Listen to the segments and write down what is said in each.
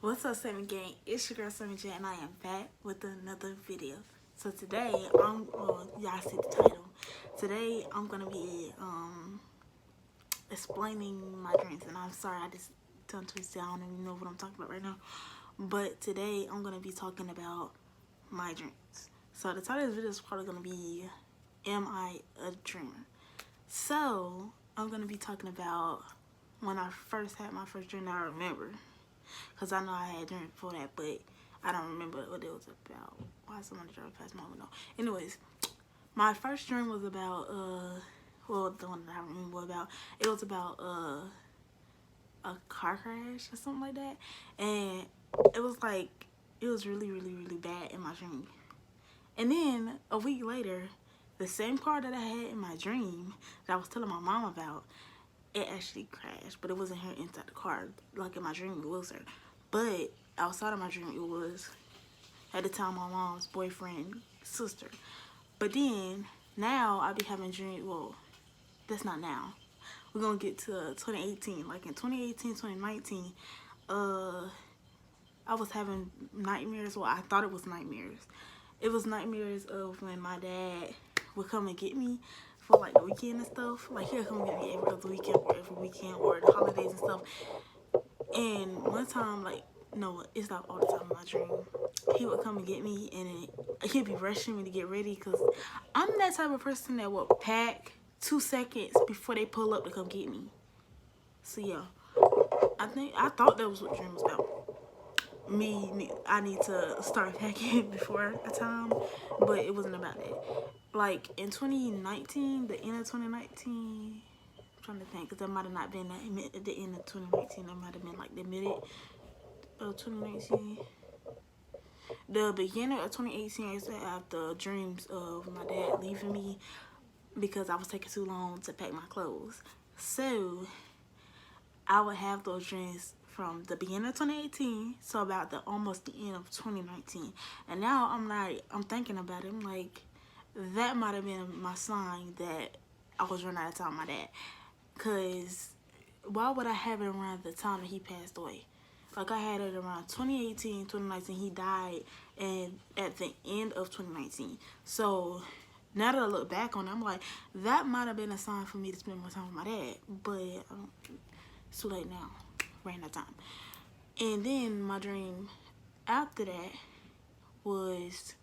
What's up, Sammy Gang? It's your girl Sammy J, and I am back with another video. So today, y'all see the title. Today, I'm gonna be explaining my dreams, and I'm sorry I just tongue twisted. I don't even know what I'm talking about right now. But today, I'm gonna be talking about my dreams. So the title of this video is probably gonna be, "Am I a Dreamer?" So I'm gonna be talking about when I first had my first dream that I remember. Because I know I had dreams before that, but I don't remember what it was about. Why somebody drove past my window? Anyways, my first dream was about, well, the one that I remember about, it was about, a car crash or something like that. And it was like, it was really, really, really bad in my dream. And then, a week later, the same car that I had in my dream that I was telling my mom about, it actually crashed, but it wasn't her inside the car. Like in my dream, it was her. But outside of my dream, it was, at the time, my mom's boyfriend, sister. But then, now, I be having dreams, well, that's not now. We're gonna get to 2018. Like in 2018, 2019, I was having nightmares. Well, I thought it was nightmares. It was nightmares of when my dad would come and get me for like the weekend and stuff. Like he'll come get me every other weekend or every weekend or the holidays and stuff. And one time, like, no, it's not all the time in my dream. He would come and get me, and he'd be rushing me to get ready because I'm that type of person that will pack 2 seconds before they pull up to come get me. So yeah, I thought that was what dream was about. I need to start packing before a time, but it wasn't about that. Like in 2019, the end of 2019, I'm trying to think, because that might have not been at the end of 2019. That might have been like the middle of 2019. The beginning of 2018, I used to have the dreams of my dad leaving me because I was taking too long to pack my clothes. So I would have those dreams from the beginning of 2018 so about the almost the end of 2019. And now I'm thinking about it. I'm like, that might have been my sign that I was running out of time with my dad. Because why would I have it around the time that he passed away? Like I had it around 2018, 2019. He died and at the end of 2019. So now that I look back on it, I'm like, that might have been a sign for me to spend more time with my dad. But it's too late now. Ran out of time. And then my dream after that was,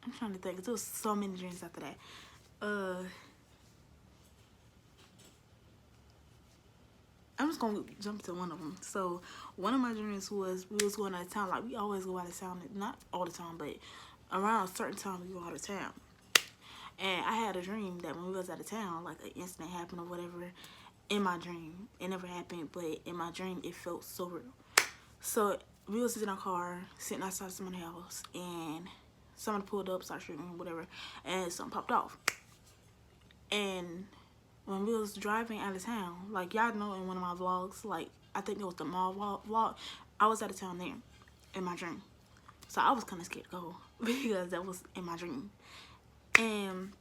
I'm trying to think. There was so many dreams after that. I'm just gonna jump to one of them. So one of my dreams was we was going out of town. Like we always go out of town, not all the time, but around a certain time we go out of town. And I had a dream that when we was out of town, like an incident happened or whatever. In my dream, it never happened, but in my dream, it felt so real. So we was in our car, sitting outside someone's house, and someone pulled up, started shooting, whatever, and something popped off. And when we was driving out of town, like y'all know in one of my vlogs, like I think it was the mall vlog, I was out of town there in my dream. So I was kind of scared to go because that was in my dream. And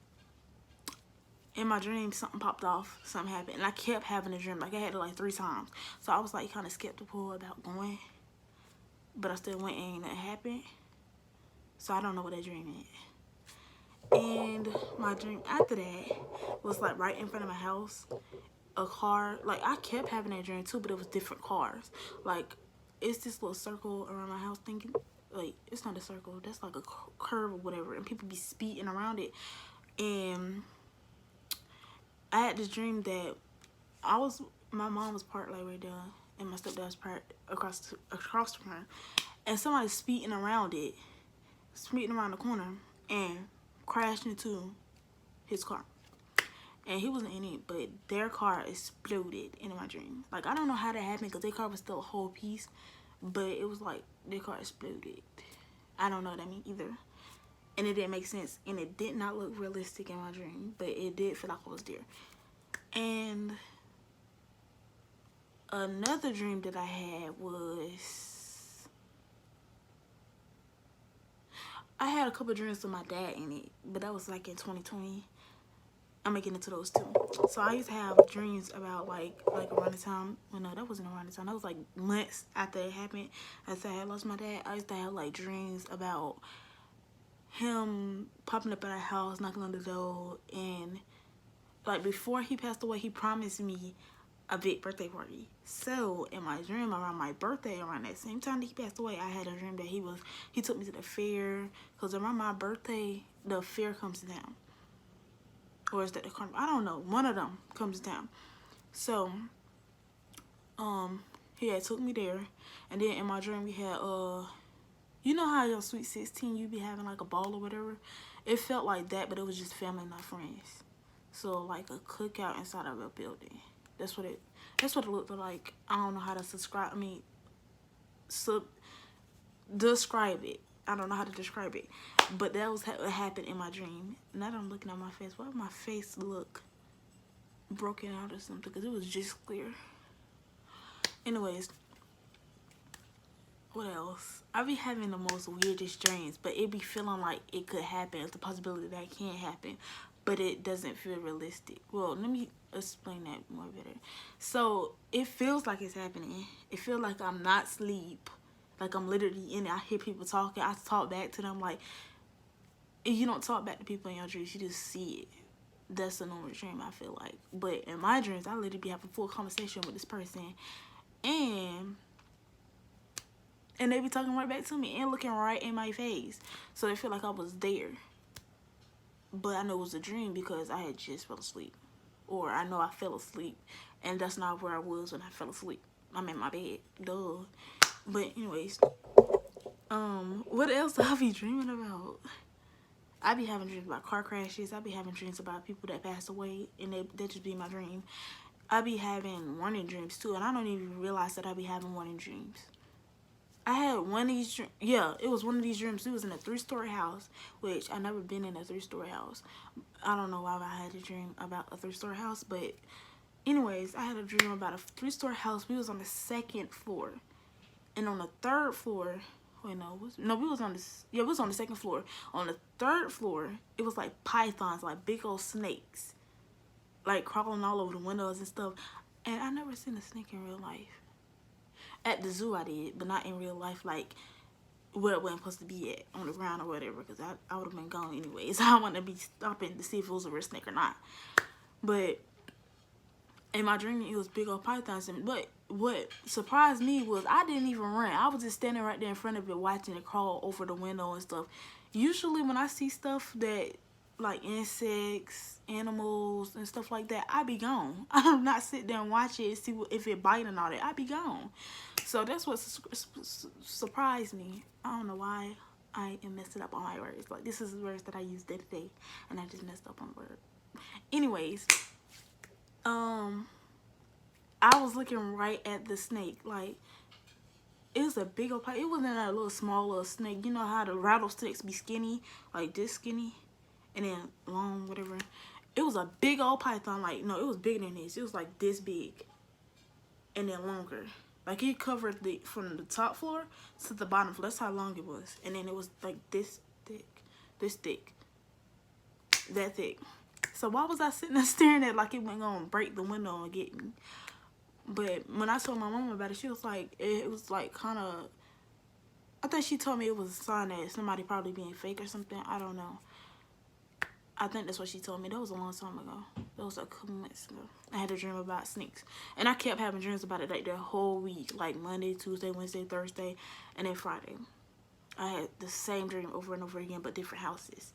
in my dream, something popped off, something happened, and I kept having a dream. Like I had it like 3 times. So I was like kind of skeptical about going, but I still went and it happened. So I don't know what that dream is. And my dream after that was like right in front of my house, a car. Like I kept having that dream too, but it was different cars. Like it's this little circle around my house thinking, like it's not a circle, that's like a curve or whatever, and people be speeding around it. And I had this dream that my mom was parked like right there, and my stepdad was parked across from her, and somebody speeding around the corner, and crashed into his car. And he wasn't in it, but their car exploded in my dream. Like I don't know how that happened because their car was still a whole piece, but it was like their car exploded. I don't know what that means either. And it didn't make sense, and it did not look realistic in my dream, but it did feel like I was there. And another dream that I had was, I had a couple of dreams with my dad in it, but that was like in 2020. I'm making it to those two. So I used to have dreams about like around the time. Well, no, that wasn't around the time. That was like months after it happened. After I had lost my dad, I used to have like dreams about him popping up at our house, knocking on the door, and like before he passed away, he promised me a big birthday party. So in my dream around my birthday, around that same time that he passed away, I had a dream that he took me to the fair, because around my birthday the fair comes down, or is that the carnival? I don't know. One of them comes down. So he had took me there, and then in my dream we had you know how your sweet 16 you be having like a ball or whatever? It felt like that, but it was just family, not friends. So like a cookout inside of a building. That's what it looked like. I don't know how to describe it. I don't know how to describe it. But that was what happened in my dream. Now that I'm looking at my face, why does my face look broken out or something? Because it was just clear. Anyways, what else? I be having the most weirdest dreams, but it be feeling like it could happen. It's a possibility that it can happen, but it doesn't feel realistic. Well, let me explain that more better. So it feels like it's happening. It feels like I'm not asleep, like I'm literally in it. I hear people talking. I talk back to them. Like, you don't talk back to people in your dreams, you just see it. That's a normal dream, I feel like. But in my dreams, I literally be having a full conversation with this person, and they be talking right back to me and looking right in my face. So it feel like I was there. But I know it was a dream because I had just fell asleep. Or I know I fell asleep, and that's not where I was when I fell asleep. I'm in my bed. Duh. But anyways, what else do I be dreaming about? I be having dreams about car crashes. I be having dreams about people that passed away, and that just be my dream. I be having warning dreams too, and I don't even realize that I be having warning dreams. I had one of these, yeah, it was one of these dreams. It was in a 3-story house, which I never been in a 3-story house. I don't know why I had a dream about a 3-story house, but anyways, I had a dream about a 3-story house. We was on the 2nd floor, and on the 3rd floor, wait, we was on this, yeah, we was on the 2nd floor. On the 3rd floor, it was like pythons, like big old snakes, like crawling all over the windows and stuff. And I never seen a snake in real life. At the zoo I did, but not in real life, like where it wasn't supposed to be at, on the ground or whatever, because I would have been gone anyways. I want to be stopping to see if it was a real snake or not. But in my dream, it was big old pythons. But what surprised me was I didn't even run. I was just standing right there in front of it, watching it crawl over the window and stuff. Usually when I see stuff that, like insects, animals, and stuff like that, I be gone. I do not sit there and watch it and see if it bite and all that. I be gone. So that's what surprised me. I don't know why I am messing up on my words. Like, this is words that I use day to day, and I just messed up on the word. Anyways, I was looking right at the snake. Like, it was a big old python. It wasn't a little small little snake. You know how the rattlesnakes be skinny, like this skinny, and then long, whatever. It was a big old python. Like, no, it was bigger than this. It was like this big, and then longer. Like, it covered from the top floor to the bottom floor. That's how long it was. And then it was like this thick, that thick. So why was I sitting there staring at it like it wasn't gonna break the window and get me? But when I told my mom about it, she was like, it was like kind of, I think she told me it was a sign that somebody probably being fake or something. I don't know. I think that's what she told me. That was a long time ago. That was a couple months ago. I had a dream about snakes. And I kept having dreams about it like the whole week. Like Monday, Tuesday, Wednesday, Thursday, and then Friday. I had the same dream over and over again, but different houses.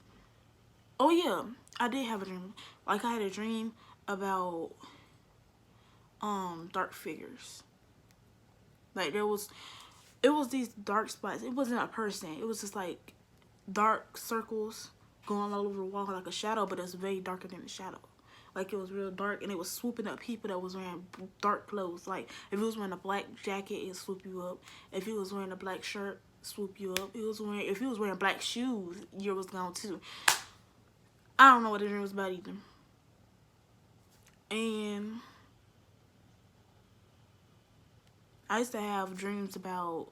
Oh yeah, I did have a dream. Like, I had a dream about dark figures. Like, it was these dark spots. It wasn't a person. It was just like dark circles going all over the wall like a shadow, but it's way darker than the shadow. Like, it was real dark, and it was swooping up people that was wearing dark clothes. Like, if you was wearing a black jacket, it swoop you up. If you was wearing a black shirt, swoop you up. If you was wearing black shoes, you was gone too. I don't know what the dream was about either. And I used to have dreams about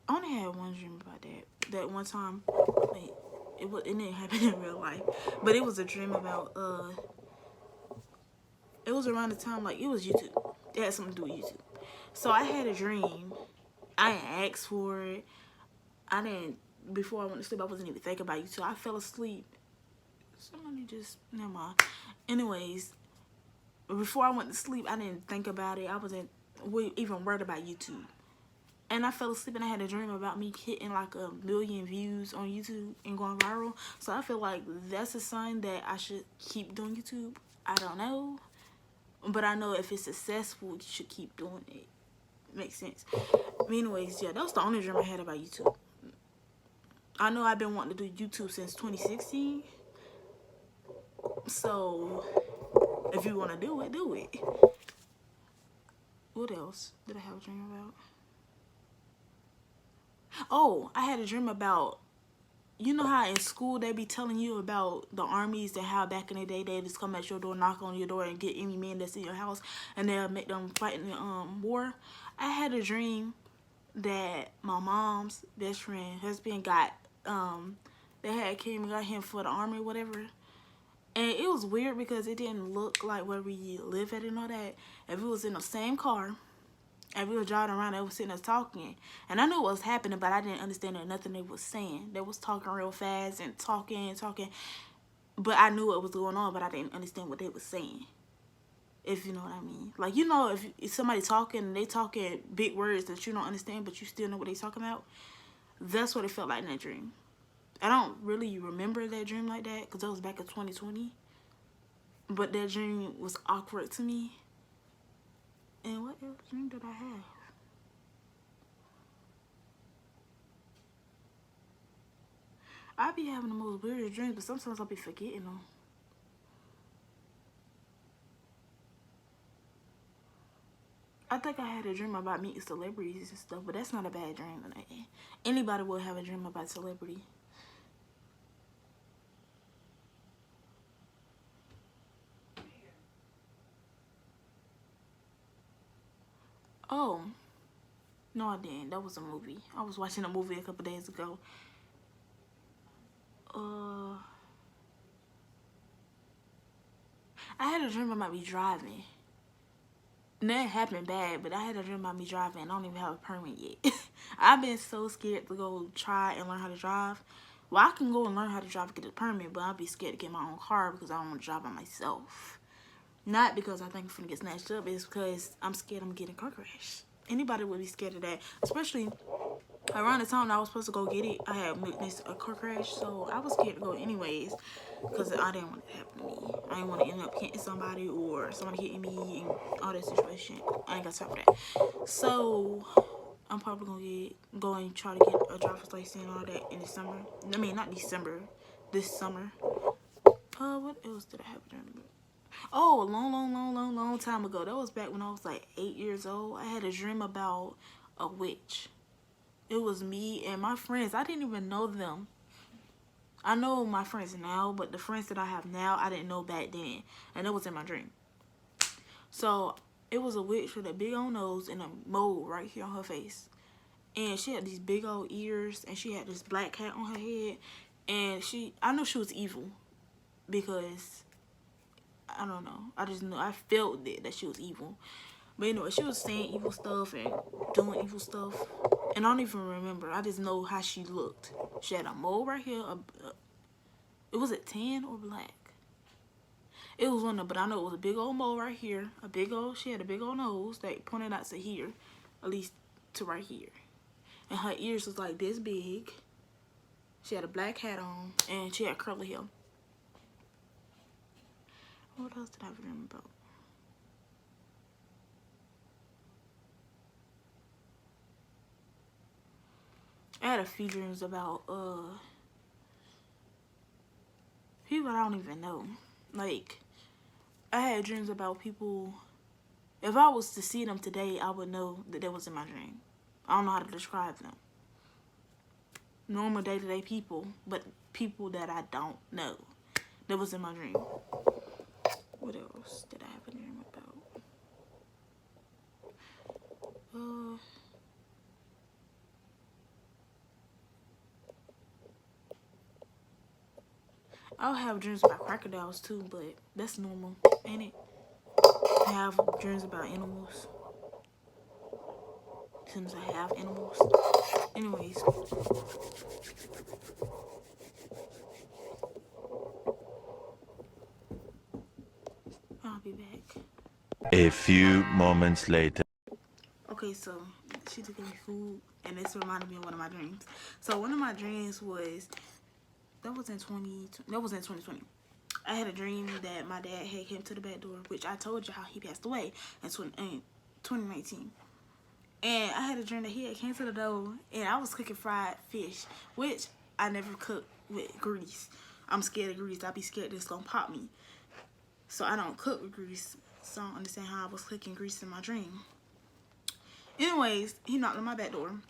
I only had one dream about that. That one time, wait, it didn't happen in real life, but it was a dream about it was around the time, like, it was YouTube. It had something to do with YouTube. So I had a dream. I didn't ask for it. I didn't, before I went to sleep, I wasn't even thinking about YouTube. I fell asleep. Somebody just, never mind. Anyways, before I went to sleep, I didn't think about it. I wasn't even worried about YouTube. And I fell asleep and I had a dream about me hitting like 1,000,000 views on YouTube and going viral. So I feel like that's a sign that I should keep doing YouTube. I don't know. But I know if it's successful, you should keep doing it. Makes sense. But anyways, yeah, that was the only dream I had about YouTube. I know I've been wanting to do YouTube since 2016. So if you want to do it, do it. What else did I have a dream about? Oh, I had a dream about, you know how in school they be telling you about the armies and how back in the day they just come at your door, knock on your door, and get any man that's in your house, and they'll make them fight in the war. I had a dream that my mom's best friend husband got they had came and got him for the army or whatever. And it was weird because it didn't look like where we live at and all that. If we was in the same car and we were driving around, they was sitting there talking. And I knew what was happening, but I didn't understand nothing they was saying. They was talking real fast and talking. But I knew what was going on, but I didn't understand what they was saying. If you know what I mean. Like, you know, if somebody talking and they talking big words that you don't understand, but you still know what they talking about. That's what it felt like in that dream. I don't really remember that dream like that because that was back in 2020. But that dream was awkward to me. And what else dream did I have? I be having the most weird dreams, but sometimes I'll be forgetting them. I think I had a dream about meeting celebrities and stuff, but that's not a bad dream. Anybody will have a dream about celebrity. Oh, no, I didn't. That was a movie. I was watching a movie a couple days ago. I had a dream I might be driving. And that happened bad, but I had a dream about me driving. I don't even have a permit yet. I've been so scared to go try and learn how to drive. Well, I can go and learn how to drive and get a permit, but I'll be scared to get my own car because I don't want to drive by myself. Not because I think I'm finna get snatched up. It's because I'm scared I'm gonna get in a car crash. Anybody would be scared of that. Especially around the time that I was supposed to go get it, I had witnessed a car crash. So I was scared to go anyways because I didn't want it to happen to me. I didn't want to end up hitting somebody or somebody hitting me and all that situation. I ain't got time for that. So I'm probably gonna go and try to get a driver's license and all that in December. I mean, not December. This summer. What else did I have to do? Oh, a long time ago. That was back when I was like 8 years old. I had a dream about a witch. It was me and my friends. I didn't even know them. I know my friends now, but the friends that I have now, I didn't know back then. And that was in my dream. So, it was a witch with a big old nose and a mole right here on her face. And she had these big old ears, and she had this black hat on her head. And I know she was evil because I don't know. I just know. I felt it that she was evil. But anyway, she was saying evil stuff and doing evil stuff. And I don't even remember. I just know how she looked. She had a mole right here. It was it tan or black? It was one of them, but I know it was a big old mole right here. She had a big old nose that pointed out to here. At least to right here. And her ears was like this big. She had a black hat on. And she had curly hair. What else did I dream about? I had a few dreams about people I don't even know. Like, I had dreams about people. If I was to see them today, I would know that they was in my dream. I don't know how to describe them. Normal day-to-day people, but people that I don't know. That was in my dream. What else did I have a dream about? I'll have dreams about crocodiles too, but that's normal, ain't it? I have dreams about animals. Since I have animals. Anyways. I'll be back. A few moments later. Okay, so she took me food, and this reminded me of one of my dreams. So one of my dreams was that was in 2020. I had a dream that my dad had came to the back door, which I told you how he passed away in 2019. And I had a dream that he had came to the door, and I was cooking fried fish, which I never cook with grease. I'm scared of grease. I'd be scared it's gonna pop me. So I don't cook with grease. So I don't understand how I was cooking grease in my dream. Anyways, he knocked on my back door,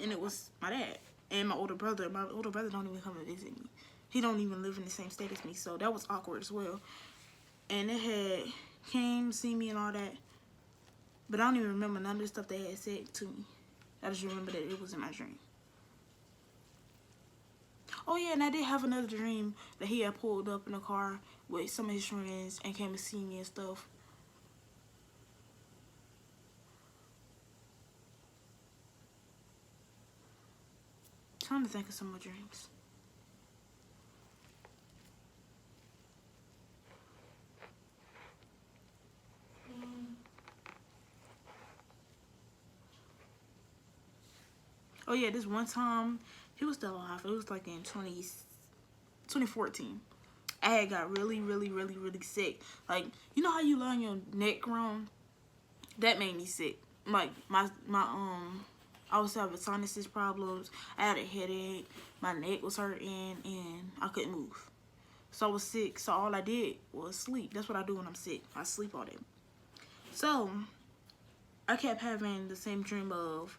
and it was my dad and my older brother. My older brother don't even come to visit me. He don't even live in the same state as me, so that was awkward as well. And it had came, see me and all that, but I don't even remember none of the stuff they had said to me. I just remember that it was in my dream. Oh yeah, and I did have another dream that he had pulled up in a car with some of his friends and came to see me and stuff. Trying to think of some more dreams. Oh yeah, this one time he was still alive. It was like in 2014. I had got really sick. Like, you know how you lie on your neck wrong? That made me sick. Like I was having sinuses problems. I had a headache. My neck was hurting, and I couldn't move. So I was sick. So all I did was sleep. That's what I do when I'm sick. I sleep all day. So I kept having the same dream of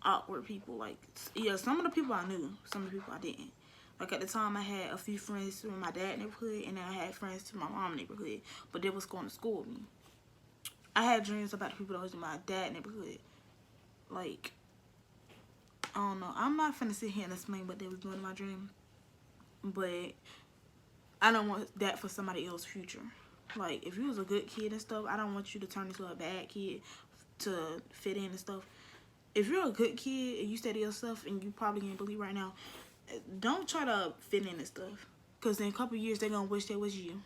awkward people. Like, yeah, some of the people I knew, some of the people I didn't. Like, at the time, I had a few friends in my dad's neighborhood, and then I had friends in my mom's neighborhood, but they was going to school with me. I had dreams about the people that was in my dad's neighborhood. Like, I don't know. I'm not finna sit here and explain what they was doing in my dream, but I don't want that for somebody else's future. Like, if you was a good kid and stuff, I don't want you to turn into a bad kid to fit in and stuff. If you're a good kid and you study yourself and you probably can't believe right now, don't try to fit in and stuff. Because in a couple years, they're going to wish they was you.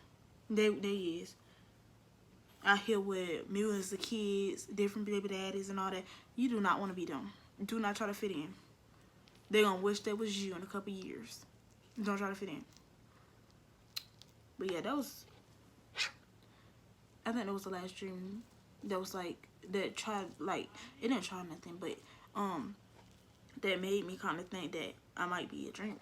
They is. Out here with millions of kids, different baby daddies and all that. You do not want to be them. Do not try to fit in. They're going to wish they was you in a couple years. Don't try to fit in. But yeah, that was... I think that was the last dream that was like... That tried, like... It didn't try nothing, but... That made me kind of think that I might be a dreamer.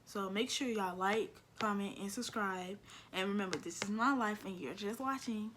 So make sure y'all like, comment, and subscribe. And remember, this is my life and you're just watching.